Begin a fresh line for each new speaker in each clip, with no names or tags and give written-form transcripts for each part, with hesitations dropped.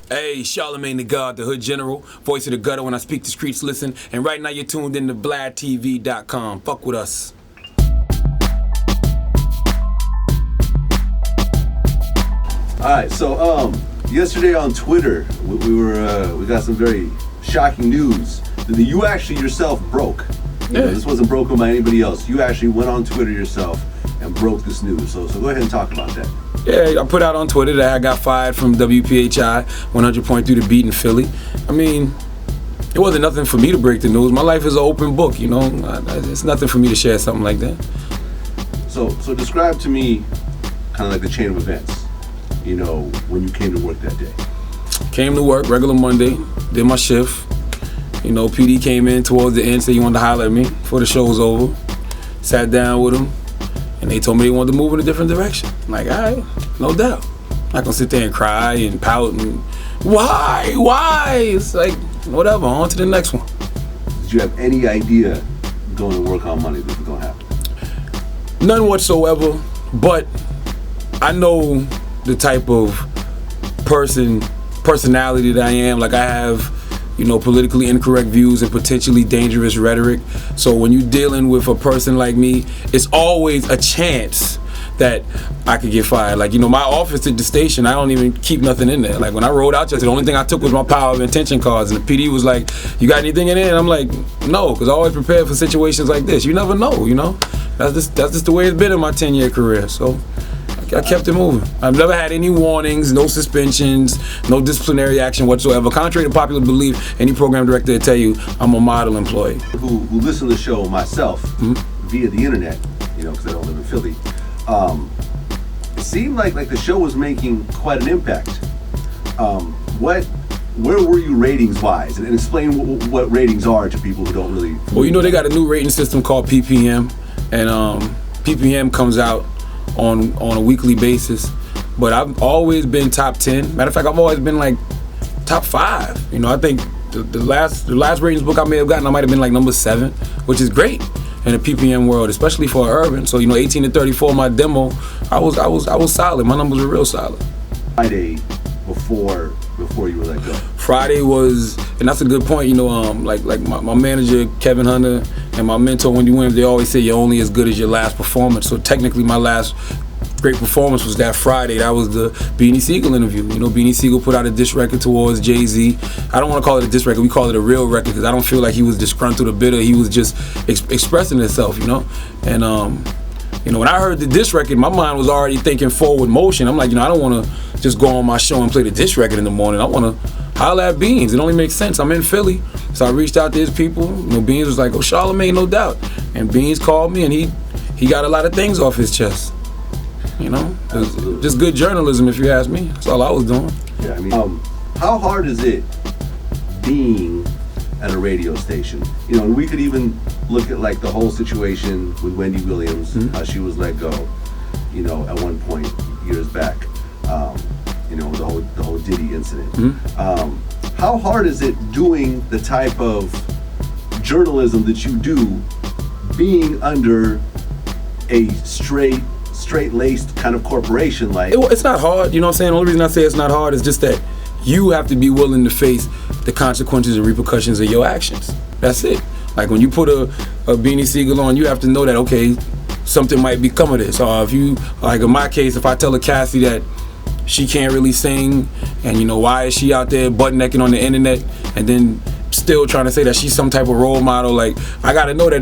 Hey, Charlamagne the God, the Hood General, voice of the gutter when I speak, the streets listen. And right now you're tuned in to VladTV.com. Fuck with us.
Alright, so yesterday on Twitter, we got some very shocking news. You actually yourself broke. You know, this wasn't broken by anybody else. You actually went on Twitter yourself and broke this news. So go ahead and talk about that.
Yeah, I put out on Twitter that I got fired from WPHI 100.3 The Beat in Philly. I mean, it wasn't nothing for me to break the news. My life is an open book, you know. It's nothing for me to share something like that.
So describe to me kind of like the chain of events, you know, when you came to work that day.
Came to work, regular Monday, did my shift. You know, PD came in towards the end, said he wanted to holler at me before the show was over. Sat down with him, and they told me they wanted to move in a different direction. I'm like, all right, no doubt. I'm not gonna sit there and cry and pout and why? It's like, whatever, on to the next one.
Did you have any idea going to work on Monday this was gonna happen?
None whatsoever, but I know the type of personality that I am. Like, I have, you know, politically incorrect views and potentially dangerous rhetoric. So when you're dealing with a person like me, it's always a chance that I could get fired. Like, you know, my office at the station, I don't even keep nothing in there. Like, when I rolled out yesterday, the only thing I took was my power of intention cards, and the PD was like, you got anything in there? And I'm like, no, because I always prepare for situations like this. You never know, you know? That's just the way it's been in my 10-year career. So I kept it moving. I've never had any warnings, no suspensions, no disciplinary action whatsoever. Contrary to popular belief, any program director will tell you I'm a model employee.
Who listen to the show myself via the internet, you know, because I don't live in Philly. It seemed like the show was making quite an impact. Where were you ratings wise? And explain what ratings are to people who don't really.
Well, you know, they got a new rating system called PPM, and PPM comes out on a weekly basis, but I've always been top 10. Matter of fact, I've always been like top 5. You know, I think the last ratings book I may have gotten, I might have been like number 7, which is great in the PPM world, especially for urban. So, you know, 18 to 34, my demo, I was solid. My numbers were real solid.
Friday before you were let go.
Friday was, and that's a good point. You know, like my manager Kevin Hunter and my mentor Wendy Williams, they always say you're only as good as your last performance. So technically, my last great performance was that Friday. That was the Beanie Sigel interview. You know, Beanie Sigel put out a diss record towards Jay-Z. I don't want to call it a diss record. We call it a real record because I don't feel like he was disgruntled or bitter. He was just expressing himself, you know. And you know, when I heard the diss record, my mind was already thinking forward motion. I'm like, you know, I don't want to just go on my show and play the diss record in the morning. I want to holler at Beans. It only makes sense. I'm in Philly, so I reached out to his people. You know, Beans was like, oh, Charlamagne, no doubt. And Beans called me, and he got a lot of things off his chest. You know, just good journalism, if you ask me. That's all I was doing.
Yeah, I mean, how hard is it being at a radio station? You know, and we could even look at like the whole situation with Wendy Williams, how she was let go. You know, at one point years back. You know, the whole Diddy incident. How hard is it doing the type of journalism that you do, being under a straight-laced kind of corporation like?
It's not hard, you know what I'm saying? The only reason I say it's not hard is just that you have to be willing to face the consequences and repercussions of your actions. That's it. Like when you put a Beanie Sigel on, you have to know that, okay, something might become of this. Or if you, like in my case, if I tell a Cassie that she can't really sing, and you know, why is she out there butt naked on the internet, and then still trying to say that she's some type of role model, like, I gotta know that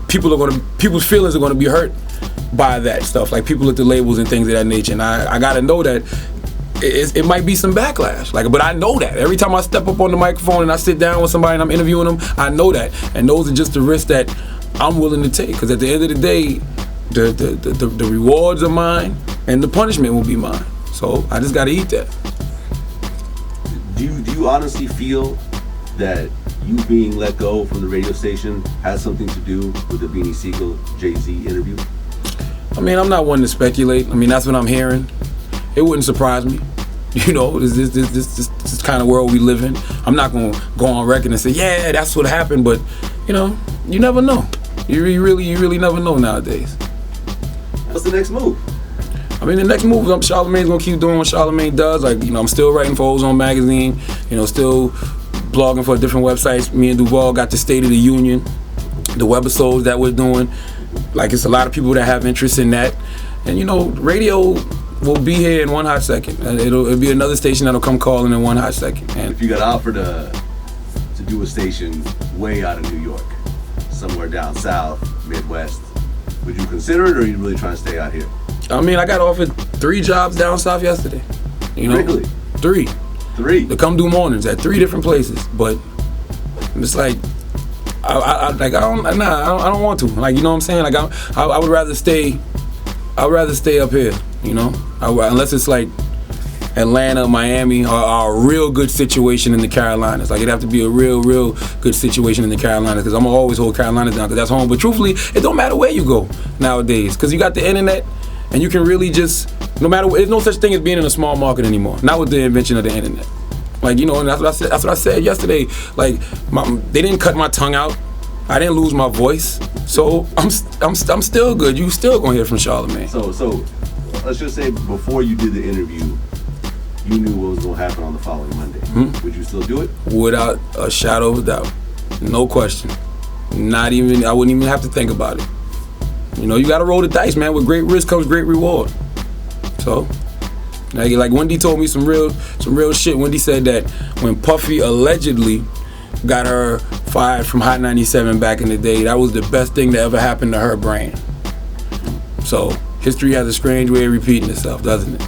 people's feelings are gonna be hurt by that stuff. Like people at the labels and things of that nature, and I gotta know that it might be some backlash. Like, but I know that every time I step up on the microphone and I sit down with somebody and I'm interviewing them, I know that, and those are just the risks that I'm willing to take. Because at the end of the day, the rewards are mine, and the punishment will be mine. So I just gotta eat that.
Do you honestly feel that you being let go from the radio station has something to do with the Beanie Sigel Jay-Z interview?
I mean, I'm not one to speculate. I mean, that's what I'm hearing. It wouldn't surprise me. You know, this kind of world we live in. I'm not gonna go on record and say, yeah, that's what happened, but you know, you never know. You really never know nowadays.
What's the next move?
I mean, the next move, Charlamagne's gonna keep doing what Charlamagne does. Like, you know, I'm still writing for Ozone Magazine. You know, still blogging for different websites. Me and Duval got the State of the Union, the webisodes that we're doing. Like, it's a lot of people that have interest in that. And, you know, radio will be here in one hot second. It'll be another station that'll come calling in one hot second. And
if you got offered to do a station way out of New York, somewhere down south, Midwest, would you consider it, or are you really trying to stay out here?
I mean, I got offered 3 jobs down south yesterday. You know,
Really?
3
3.
to come do mornings at 3 different places. But it's like, I don't want to. Like, you know what I'm saying? Like, I would rather stay. I'd rather stay up here. You know, unless it's like Atlanta, Miami, or a real good situation in the Carolinas. Like, it'd have to be a real good situation in the Carolinas, because I'm gonna always hold Carolina down, because that's home. But truthfully, it don't matter where you go nowadays, because you got the internet, and you can really just, no matter what, there's no such thing as being in a small market anymore. Not with the invention of the internet. Like, you know, and that's what I said yesterday. Like, they didn't cut my tongue out. I didn't lose my voice, so I'm still good. You still gonna hear from Charlamagne.
So let's just say before you did the interview, you knew what was gonna happen on the following Monday. Would you still do it?
Without a shadow of a doubt, no question. Not even, I wouldn't even have to think about it. You know, you gotta roll the dice, man. With great risk comes great reward. So, like Wendy told me some real shit. Wendy said that when Puffy allegedly got her fired from Hot 97 back in the day, that was the best thing that ever happened to her brand. So history has a strange way of repeating itself, doesn't it?